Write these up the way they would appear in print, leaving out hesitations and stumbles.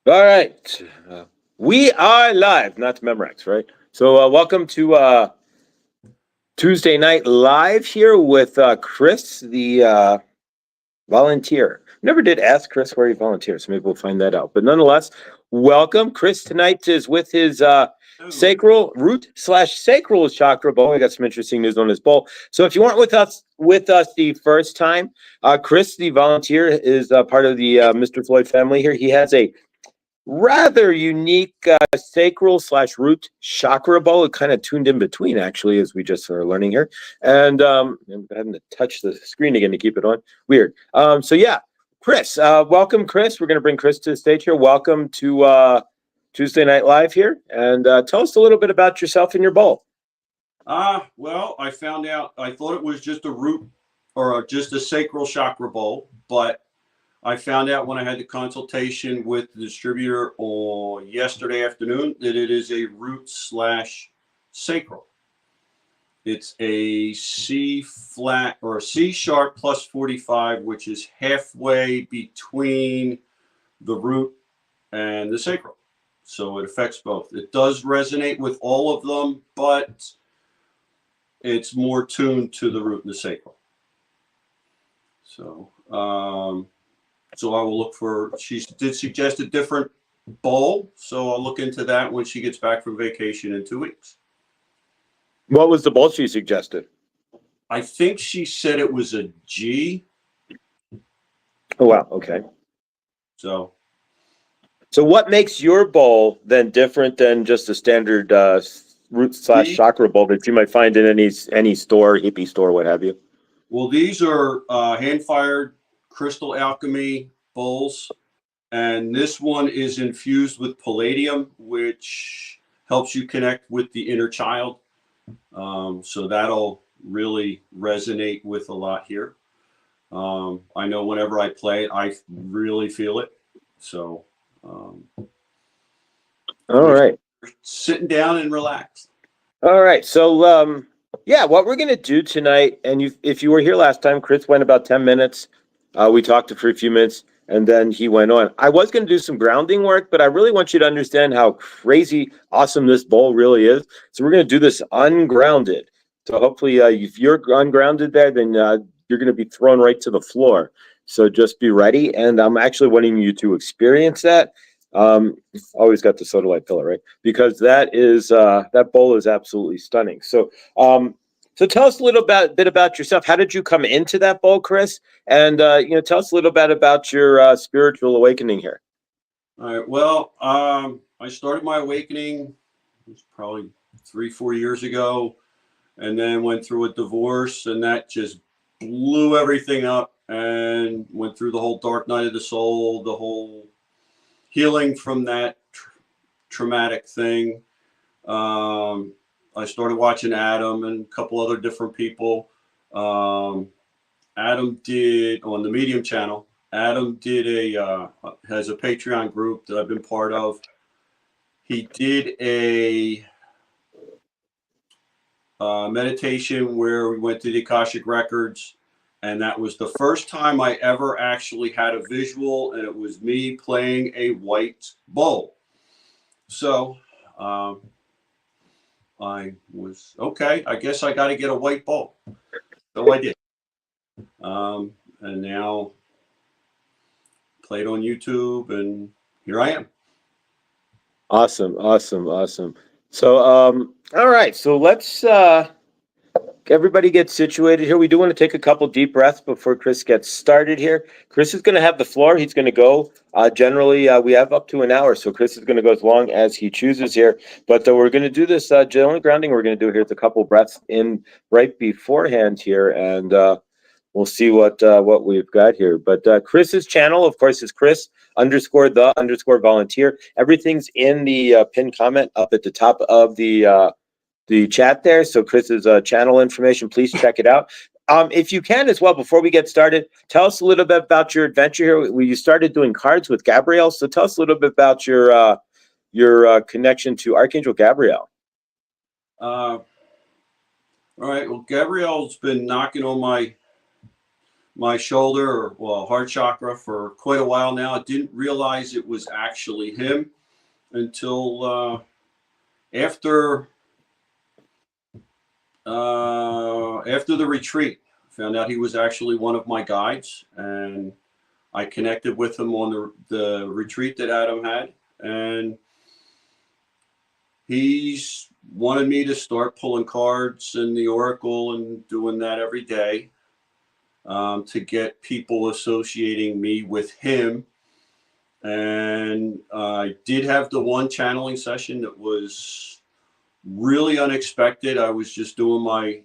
All right. We are live, not to Memorex, right? So welcome to Tuesday Night Live here with Chris, the volunteer. Never did ask Chris where he volunteers, so maybe we'll find that out. But nonetheless, welcome. Chris tonight is with his sacral root / sacral chakra bowl. We got some interesting news on his bowl. So if you weren't with us the first time, Chris, the volunteer, is part of the Mr. Floyd family here. He has a rather unique sacral / root chakra bowl. It kind of tuned in between, actually, as we just are learning here. And I'm having to touch the screen again to keep it on. Weird. So yeah, Chris, welcome, Chris. We're going to bring Chris to the stage here. Welcome to Tuesday Night Live here. And tell us a little bit about yourself and your bowl. Well, I found out, I thought it was just a root or just a sacral chakra bowl, but I found out when I had the consultation with the distributor on yesterday afternoon that it is a root / sacral. It's a C flat or a C sharp plus 45, which is halfway between the root and the sacral. So it affects both. It does resonate with all of them, but it's more tuned to the root and the sacral. So, so I will look for, she did suggest a different bowl. So I'll look into that when she gets back from vacation in 2 weeks. What was the bowl she suggested? I think she said it was a G. Oh, wow. Okay. So what makes your bowl then different than just a standard root / chakra bowl that you might find in any store, hippie store, what have you? Well, these are hand-fired crystal alchemy bowls, and this one is infused with palladium, which helps you connect with the inner child. So that'll really resonate with a lot here. I know whenever I play it, I really feel it. So all right, sitting down and relax. All right, so yeah, what we're gonna do tonight, and if you were here last time, Chris went about 10 minutes. We talked for a few minutes, and then he went on. I was gonna do some grounding work, but I really want you to understand how crazy awesome this bowl really is. So we're gonna do this ungrounded. So hopefully, if you're ungrounded there, then you're gonna be thrown right to the floor. So just be ready, and I'm actually wanting you to experience that. Always got the soda light pillow, right? Because that bowl is absolutely stunning. So so tell us a little bit about yourself. How did you come into that bowl, Chris? And tell us a little bit about your spiritual awakening here. All right. Well, I started my awakening, it was probably 3-4 years ago, and then went through a divorce, and that just blew everything up, and went through the whole dark night of the soul, the whole healing from that traumatic thing. I started watching Adam and a couple other different people. Adam did on the Medium channel. Adam did has a Patreon group that I've been part of. He did a meditation where we went to the Akashic Records, and that was the first time I ever actually had a visual, and it was me playing a white bowl. So I was, okay, I guess I got to get a white bowl. So I did. And now played on YouTube, and here I am. Awesome. So all right, so let's everybody get situated here. We do want to take a couple deep breaths before Chris gets started here. Chris is going to have the floor. He's going to go. Generally, we have up to an hour, so Chris is going to go as long as he chooses here. But we're going to do this. The only grounding we're going to do here is a couple breaths in right beforehand here, and we'll see what we've got here. But Chris's channel, of course, is Chris_the_volunteer. Everything's in the pinned comment up at the top of the chat there. So Chris's channel information, please check it out. If you can as well, before we get started, tell us a little bit about your adventure here. You started doing cards with Gabriel. So tell us a little bit about your connection to Archangel Gabriel. All right. Well, Gabriel's been knocking on my my shoulder, or well, heart chakra, for quite a while now. I didn't realize it was actually him until after after the retreat. Found out he was actually one of my guides, and I connected with him on the retreat that Adam had, and he's wanted me to start pulling cards in the Oracle and doing that every day, to get people associating me with him. And I did have the one channeling session that was really unexpected. I was just doing my,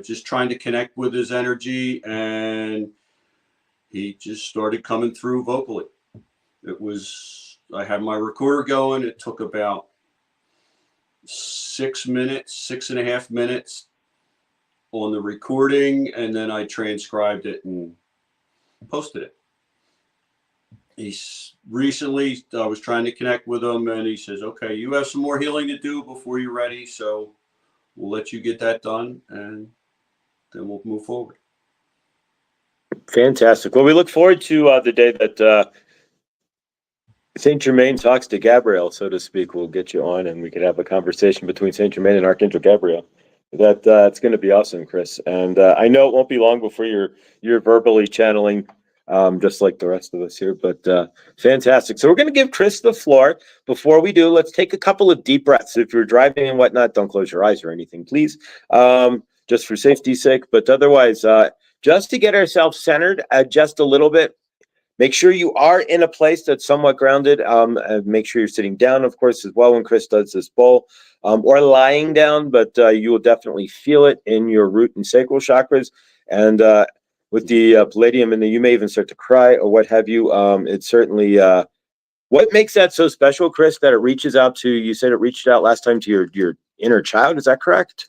just trying to connect with his energy, and he just started coming through vocally. It was, I had my recorder going. It took about 6 minutes, 6.5 minutes on the recording, and then I transcribed it and posted it. He's recently, I was trying to connect with him, and he says, okay, you have some more healing to do before you're ready, so we'll let you get that done, and then we'll move forward. Fantastic. Well, we look forward to the day that Saint Germain talks to Gabriel, so to speak. We'll get you on, and we could have a conversation between Saint Germain and Archangel Gabriel. It's going to be awesome, Chris. And I know it won't be long before you're verbally channeling, just like the rest of us here. But fantastic. So we're going to give Chris the floor. Before we do, let's take a couple of deep breaths. If you're driving and whatnot, don't close your eyes or anything, please. Just for safety's sake. But otherwise, just to get ourselves centered just a little bit. Make sure you are in a place that's somewhat grounded. Make sure you're sitting down, of course, as well when Chris does this bowl, or lying down, but you will definitely feel it in your root and sacral chakras. And with the palladium, and you may even start to cry or what have you. It's certainly what makes that so special, Chris, that it reaches out to, you said it reached out last time to your inner child. Is that correct?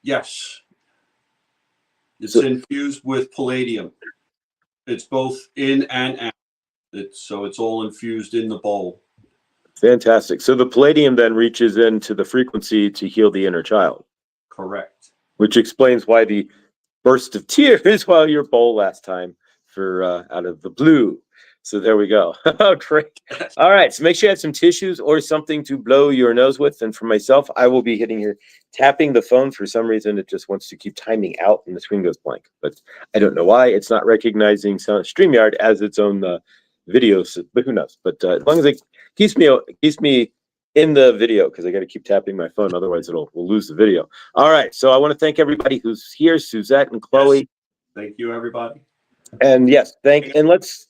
Yes. It's infused with palladium. It's both in and out. So it's all infused in the bowl. Fantastic. So the palladium then reaches into the frequency to heal the inner child. Correct. Which explains why the burst of tears while your bowl last time for out of the blue. So there we go. Oh, great. All right. So make sure you have some tissues or something to blow your nose with. And for myself, I will be hitting here, tapping the phone. For some reason, it just wants to keep timing out and the screen goes blank. But I don't know why. It's not recognizing StreamYard as its own videos, but who knows? But as long as it keeps me in the video, because I got to keep tapping my phone. Otherwise, we'll lose the video. All right. So I want to thank everybody who's here, Suzette and Chloe. Yes. Thank you, everybody. And yes, and let's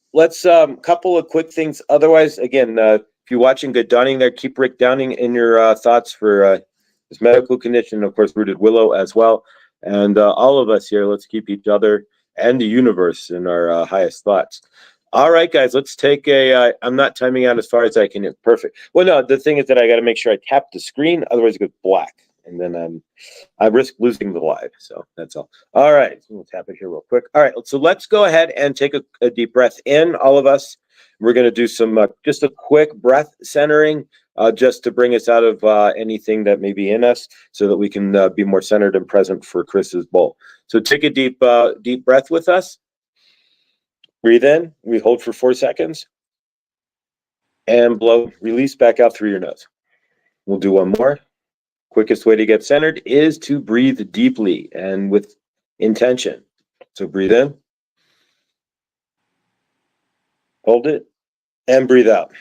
couple of quick things. Otherwise, again, if you're watching Good Dawning there, keep Rick Downing in your thoughts for his medical condition, of course, Rooted Willow as well. And all of us here, let's keep each other and the universe in our highest thoughts. All right, guys, let's take I'm not timing out as far as I can. Perfect. Well, no, the thing is that I got to make sure I tap the screen, otherwise it goes black. And then I risk losing the live. So that's all. All right. So we'll tap it here real quick. All right. So let's go ahead and take a deep breath in, all of us. We're going to do some just a quick breath centering just to bring us out of anything that may be in us so that we can be more centered and present for Chris's bowl. So take a deep breath with us. Breathe in. We hold for 4 seconds. And blow. Release back out through your nose. We'll do one more. Quickest way to get centered is to breathe deeply and with intention. So breathe in, hold it, and breathe out.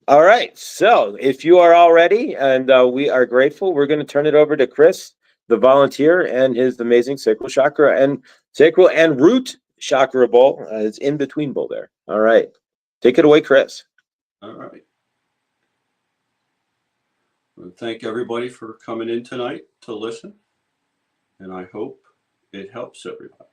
All right. So if you are all ready, and we are grateful, we're going to turn it over to Chris, the volunteer, and his amazing sacral and root chakra bowl. It's in between bowl there. All right. Take it away, Chris. All right. Well, thank everybody for coming in tonight to listen, and I hope it helps everybody.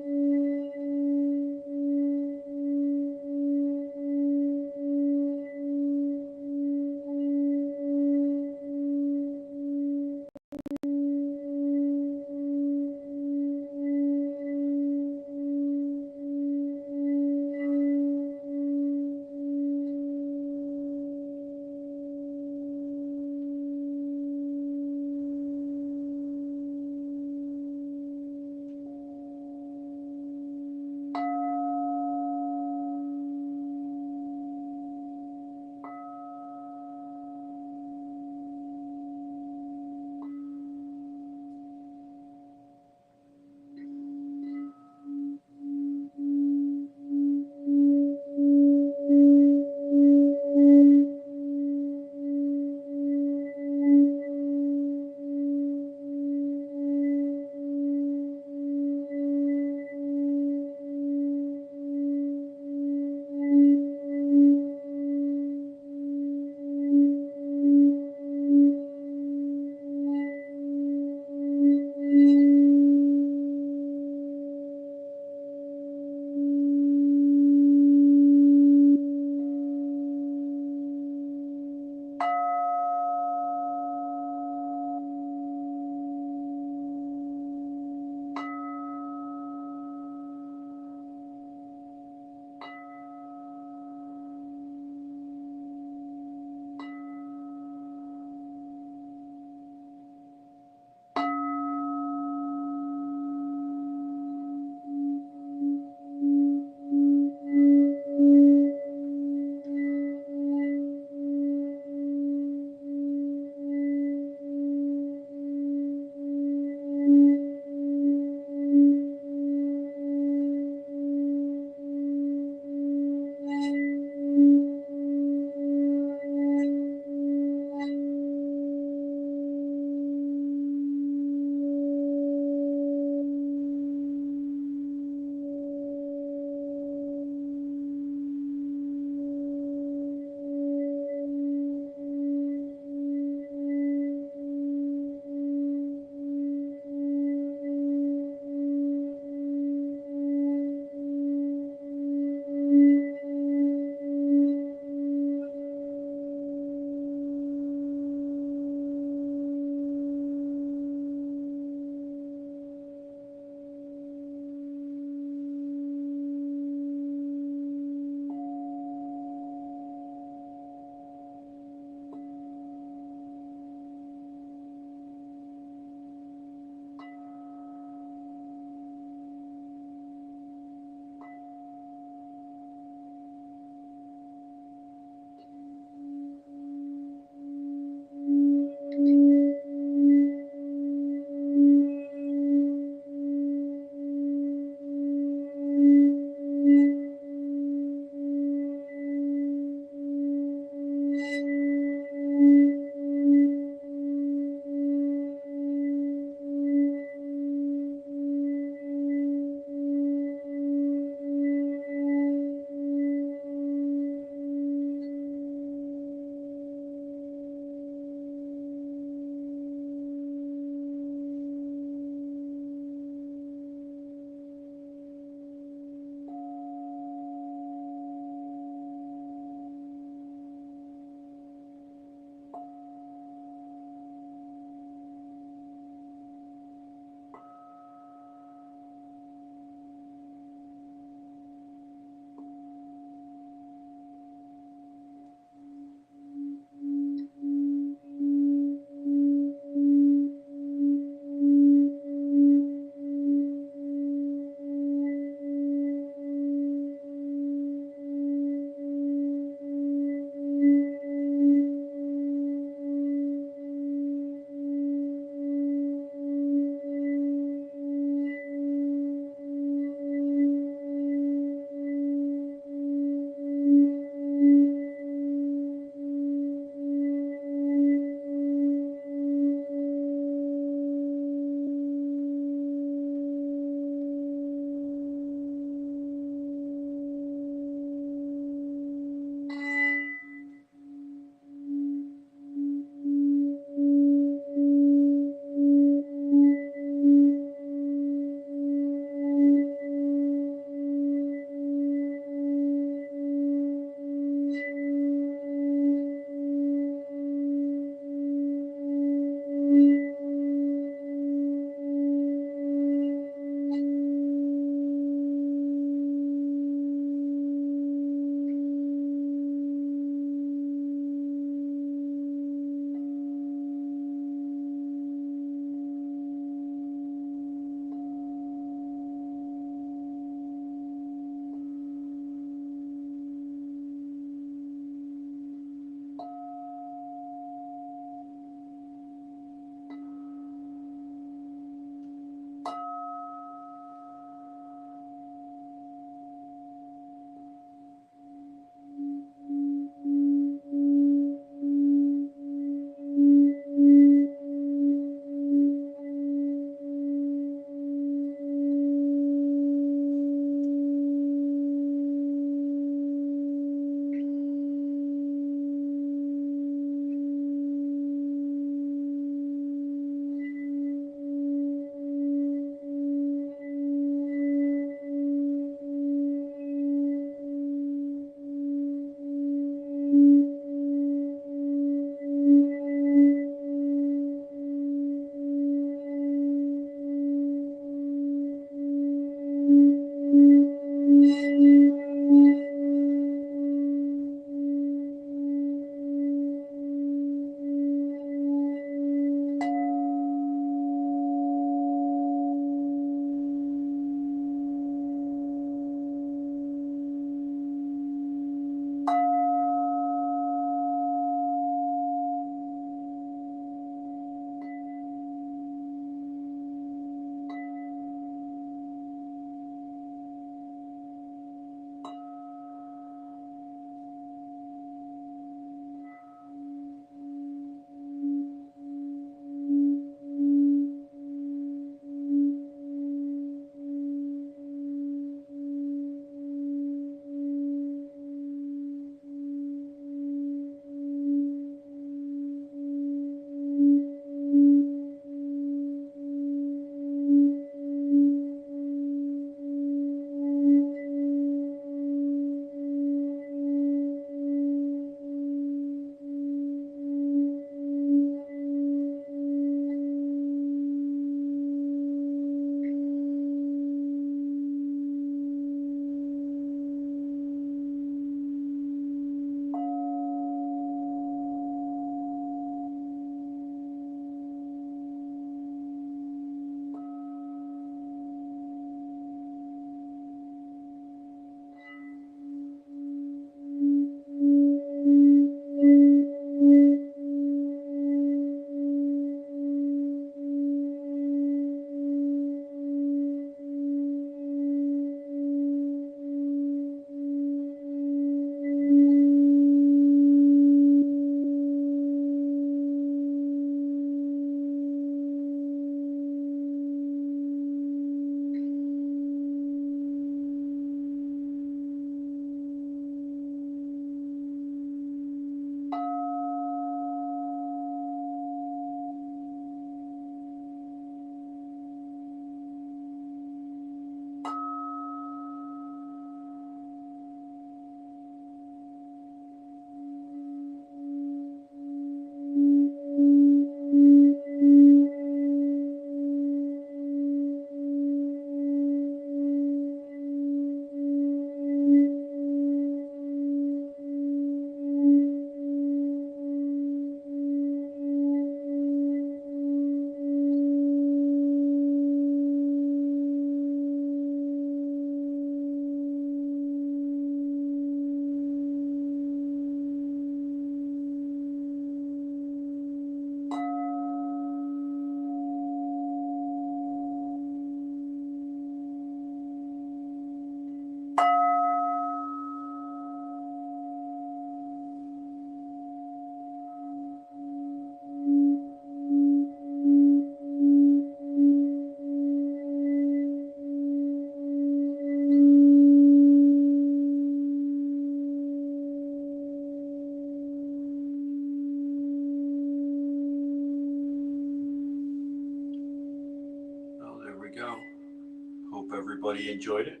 everybody enjoyed it.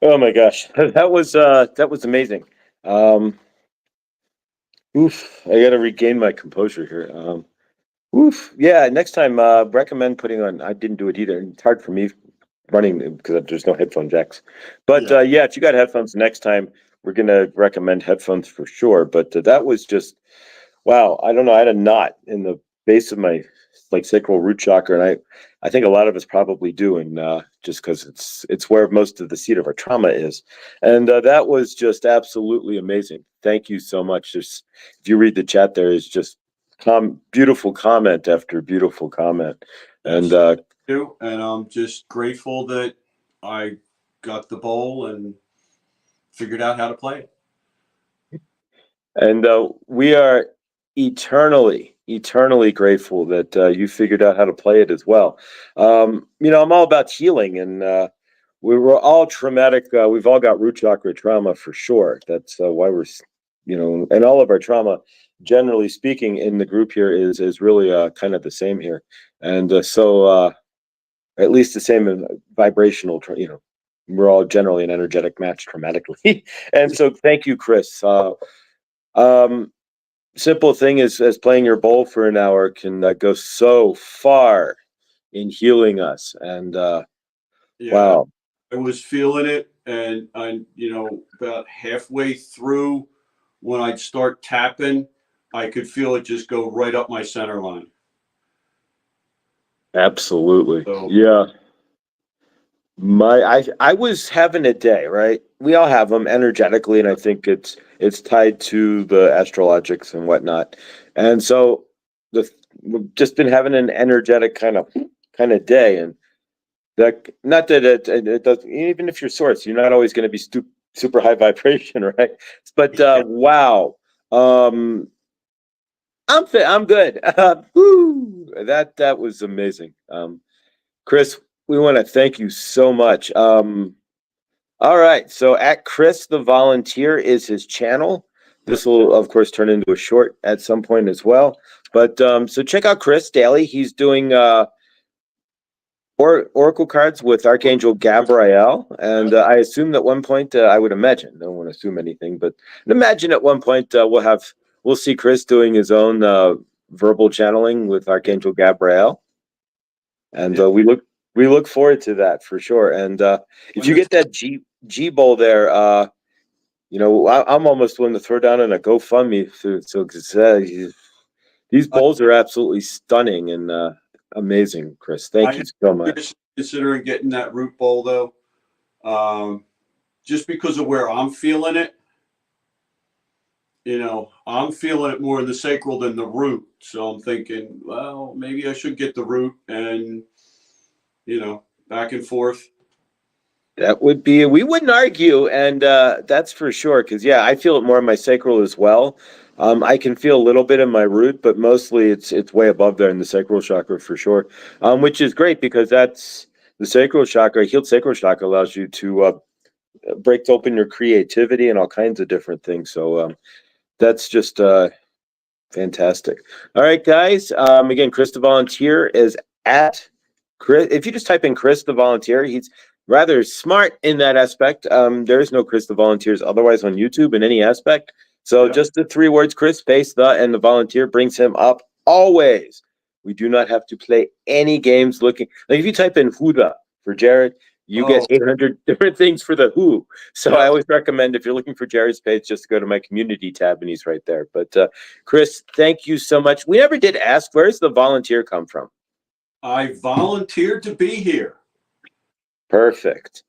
Oh my gosh, that was amazing. Oof, I got to regain my composure here. Oof, yeah. Next time, recommend putting on. I didn't do it either. It's hard for me running because there's no headphone jacks. But Yeah. yeah, if you got headphones next time, we're gonna recommend headphones for sure. But that was just wow. I don't know. I had a knot in the base of my like sacral root chakra, and I think a lot of us probably do, and just because it's where most of the seat of our trauma is, and that was just absolutely amazing. Thank you so much. Just if you read the chat, there is just beautiful comment after beautiful comment, and Yes, too. And I'm just grateful that I got the bowl and figured out how to play it. and we are eternally grateful that you figured out how to play it as well. I'm all about healing, and we were all traumatic. We've all got root chakra trauma for sure. That's why we're, and all of our trauma, generally speaking, in the group here is really kind of the same here, and at least the same in vibrational. We're all generally an energetic match traumatically, and so thank you, Chris. Um, Simple thing is as playing your bowl for an hour can go so far in healing us, and Yeah, wow. I was feeling it, and about halfway through, when I'd start tapping, I could feel it just go right up my center line. Absolutely. So Yeah. I was having a day, right? We all have them energetically, and I think it's tied to the astrologics and whatnot. And so the we've just been having an energetic kind of day, and that not that it does, even if you're source, you're not always going to be super high vibration, right? But yeah, wow. I'm fit. I'm good. Woo, that was amazing. Chris, we want to thank you so much. All right, so at Chris the Volunteer is his channel. This will, of course, turn into a short at some point as well. But so check out Chris daily. He's doing oracle cards with Archangel Gabriel, and I assume at one point, I would imagine, I don't want to assume anything, but imagine at one point we'll see Chris doing his own verbal channeling with Archangel Gabriel, and yeah. we look forward to that for sure. And if When you the get that G bowl there, I'm almost willing to throw down in a GoFundMe, so 'cause, these I, bowls are absolutely stunning and amazing, Chris. Thank I you so am much. considering getting that root bowl though, just because of where I'm feeling it. I'm feeling it more in the sacral than the root. So I'm thinking, well, maybe I should get the root and, back and forth. That would be, we wouldn't argue, and that's for sure. Because yeah, I feel it more in my sacral as well. I can feel a little bit in my root, but mostly it's way above there in the sacral chakra for sure. Which is great because that's the sacral chakra. Healed sacral chakra allows you to break open your creativity and all kinds of different things. So that's just fantastic. All right, guys. Again, Chris the Volunteer is at Chris. If you just type in Chris the Volunteer, he's rather smart in that aspect. There is no Chris the Volunteers otherwise on YouTube in any aspect. So Yeah. just the three words, Chris, space, the, and the volunteer brings him up always. We do not have to play any games looking. Like if you type in Huda for Jared, you Oh, get 800 different things for the who. So I yeah. always recommend if you're looking for Jared's page, just go to my community tab and he's right there. But Chris, thank you so much. We never did ask, where's the volunteer come from? I volunteered to be here. Perfect.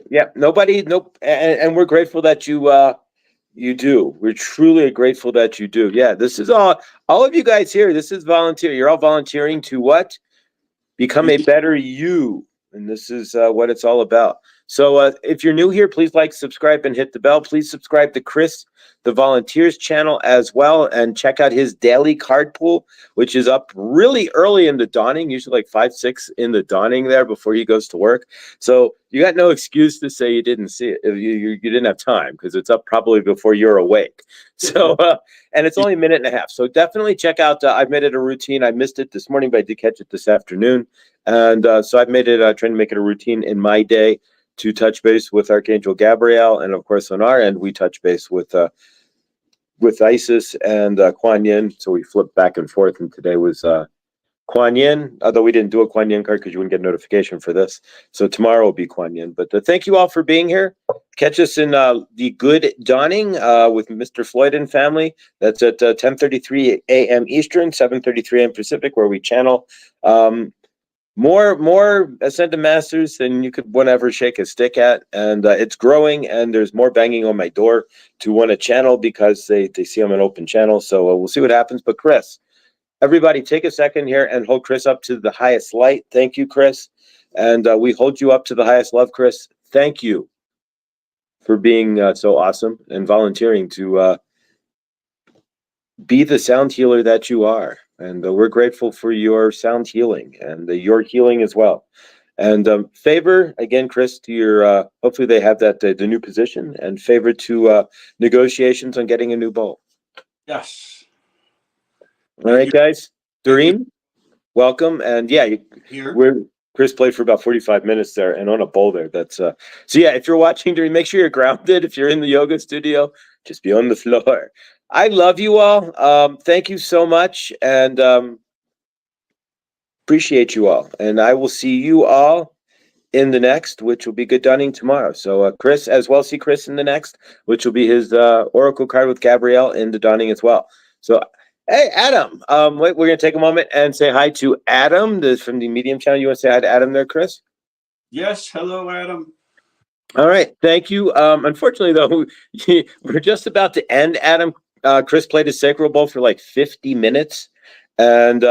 Yeah. Nobody. Nope. And we're grateful that you do. We're truly grateful that you do. Yeah. This is all of you guys here. This is volunteer. You're all volunteering to what? Become a better you. And this is what it's all about. So if you're new here, please like, subscribe, and hit the bell. Please subscribe to Chris, the Volunteers channel as well, and check out his daily card pool, which is up really early in the dawning, usually like 5, 6 in the dawning there before he goes to work. So you got no excuse to say you didn't see it. You didn't have time because it's up probably before you're awake. So, and it's only a minute and a half. So definitely check out, I've made it a routine. I missed it this morning, but I did catch it this afternoon. And so I've made it, trying to make it a routine in my day to touch base with Archangel Gabriel. And of course, on our end, we touch base with Isis and Kuan Yin. So we flipped back and forth. And today was Kuan Yin, although we didn't do a Kuan Yin card because you wouldn't get a notification for this. So tomorrow will be Kuan Yin. But thank you all for being here. Catch us in the Good Dawning with Mr. Floyd and family. That's at 10:33 a.m. Eastern, 7:33 a.m. Pacific, where we channel more Ascended Masters than you could ever shake a stick at. And it's growing, and there's more banging on my door to want a channel because they see I'm an open channel. So we'll see what happens. But Chris, everybody take a second here and hold Chris up to the highest light. Thank you, Chris. And we hold you up to the highest love, Chris. Thank you for being so awesome and volunteering to be the sound healer that you are. And we're grateful for your sound healing and your healing as well. And favor, again, Chris, to your, hopefully they have that, the new position, and favor to negotiations on getting a new bowl. Yes. All right, guys. Doreen, welcome. And yeah, Chris played for about 45 minutes there and on a bowl there. That's so yeah, if you're watching, Doreen, make sure you're grounded. If you're in the yoga studio, just be on the floor. I love you all. Thank you so much, and appreciate you all. And I will see you all in the next, which will be Good Dawning tomorrow. So Chris as well, see Chris in the next, which will be his Oracle card with Gabrielle in the Dawning as well. So hey, Adam, wait, we're going to take a moment and say hi to Adam from the Medium channel. You want to say hi to Adam there, Chris? Yes. Hello, Adam. All right. Thank you. Unfortunately, though, we're just about to end, Adam. Chris played a Sacral Bowl for like 50 minutes. And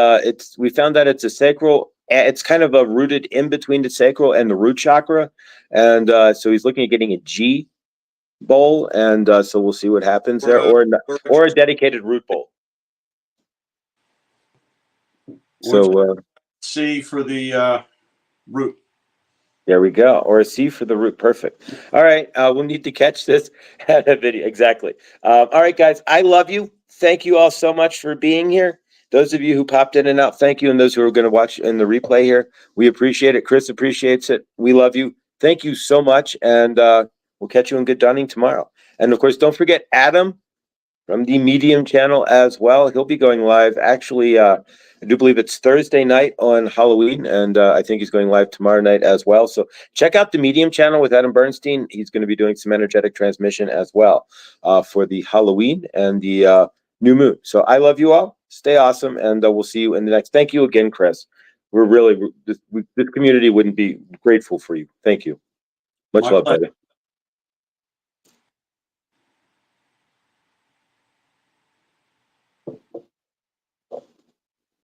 we found that it's a sacral. It's kind of rooted in between the sacral and the root chakra. And so he's looking at getting a G bowl. And so we'll see what happens there, or a dedicated root bowl. So C for the root. There we go. Or a C for the root. Perfect. All right. We'll need to catch this at a video. Exactly. All right, guys. I love you. Thank you all so much for being here. Those of you who popped in and out, thank you. And those who are going to watch in the replay here, we appreciate it. Chris appreciates it. We love you. Thank you so much. And we'll catch you in Good Dawning tomorrow. And of course, don't forget Adam from the Medium channel as well. He'll be going live. Actually, I do believe it's Thursday night on Halloween, and I think he's going live tomorrow night as well. So check out the Medium channel with Adam Bernstein. He's going to be doing some energetic transmission as well for the Halloween and the new moon. So I love you all. Stay awesome, and we'll see you in the next. Thank you again, Chris. We're really, this community wouldn't be grateful for you. Thank you. Much love, buddy.